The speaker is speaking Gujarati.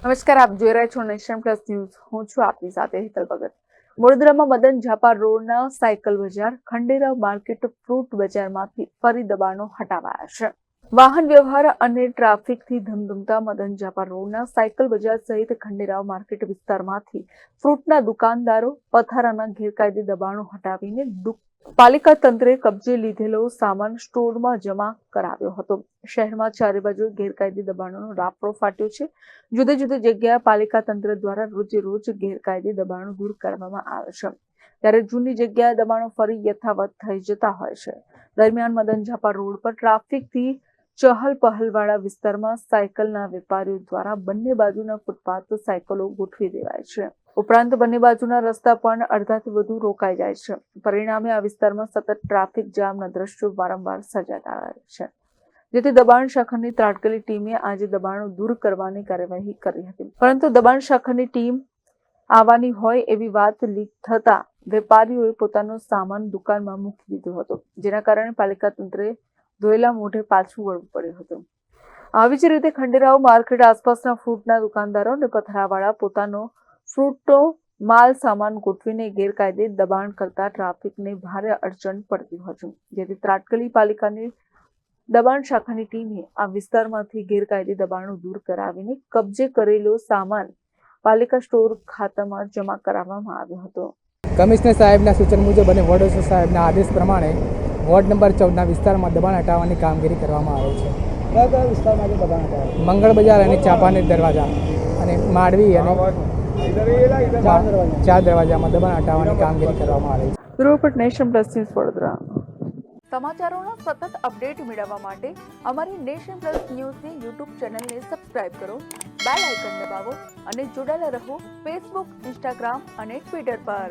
નમસ્કાર, આપ જોઈ રહ્યા છો નેશન પ્લસ ન્યૂઝ. હું છું આપની સાથે હેતલ ભગત. વડોદરામાં મદન ઝાપા રોડના સાયકલ બજાર, ખંડેરાવ માર્કેટ, ફ્રૂટ બજારમાંથી ફરી દબાણો હટાવાયા છે. વાહન વ્યવહાર અને ટ્રાફિકથી ધમધમતા મદન ઝાપા રોડના સાયકલ બજાર સહિત ખંડેરાવ માર્કેટ વિસ્તારમાંથી ફ્રૂટના દુકાનદારો પથારાના ગેરકાયદે દબાણો હટાવીને પાલિકા તંત્રે કબજે લીધેલો સામાન સ્ટોરમાં જમા કરાવ્યો હતો. શહેરમાં ચારે બાજુ ગેરકાયદે દબાણોનો રાફડો ફાટ્યો છે. જુદી જુદી જગ્યાએ પાલિકા તંત્ર દ્વારા રોજે રોજ ગેરકાયદે દબાણો દૂર કરવામાં આવે છે, ત્યારે જૂની જગ્યાએ દબાણો ફરી યથાવત થઈ જતા હોય છે. દરમિયાન મદન ઝાપા રોડ પર ટ્રાફિકથી ચહલ પહલવાળા વિસ્તારમાં સાયકલના વેપારીઓ દ્વારા બંને બાજુના ફૂટપાથ સાયકલો ગોઠવી દેવાય છે. ઉપરાંત બંને બાજુના રસ્તા પણ અડધાથી વધુ રોકાઈ જાય છે. પરિણામે આ વિસ્તારમાં સતત ટ્રાફિક જામના દ્રશ્યો વારંવાર સર્જાતા રહે છે, જેથી દબાણ શાખાની તાત્કાલિક ટીમે આજે દબાણો દૂર કરવાની કાર્યવાહી કરી હતી. પરંતુ દબાણ શાખાની ટીમ આવવાની હોય એવી વાત લીક થતા વેપારીઓએ પોતાનો સામાન દુકાનમાં મૂકી દીધો હતો, જેના કારણે પાલિકા તંત્રે ધોયેલા મોઢે પાછું વળવું પડ્યું હતું. આવી જ રીતે ખંડેરાવ માર્કેટ આસપાસના ફ્રૂટના દુકાનદારો અને પથરાવાળા પોતાનો ફ્રૂટનો માલ સામાન ગોઠવીને ગેરકાયદે દબાણ કરતા ટ્રાફિકને ભારે અડચણ પડતી હતી, જેથી તાત્કાલિક પાલિકાની દબાણ શાખાની ટીમે આ વિસ્તારમાંથી ગેરકાયદે દબાણો દૂર કરાવીને કબજે કરેલો સામાન પાલિકા સ્ટોર ખાતામાં જમા કરાવવામાં આવ્યો હતો. કમિશનર સાહેબના સૂચન મુજબ અને વોર્ડ સાહેબના આદેશ પ્રમાણે વોર્ડ નંબર 14ના વિસ્તારમાં દબાણ હટાવવાની કામગીરી કરવામાં આવે છે. કયા કયા વિસ્તારમાં દબાણ હટાવે? મંગળ બજાર અને ચાપાનેર દરવાજા અને માંડવી અને ચાર દરવાજામાં દબાણ હટાવવાની કામગીરી કરવામાં આવે છે. Bureau report, nation plus news, Vadodara. સમાચારોના સતત અપડેટ મેળવવા માટે અમારી નેશન પ્લસ ન્યૂઝની યુટ્યુબ ચેનલને સબસ્ક્રાઇબ કરો, બેલ આઇકન દબાવો અને જોડાયેલા રહો ફેસબુક, ઇન્સ્ટાગ્રામ અને ટ્વિટર પર.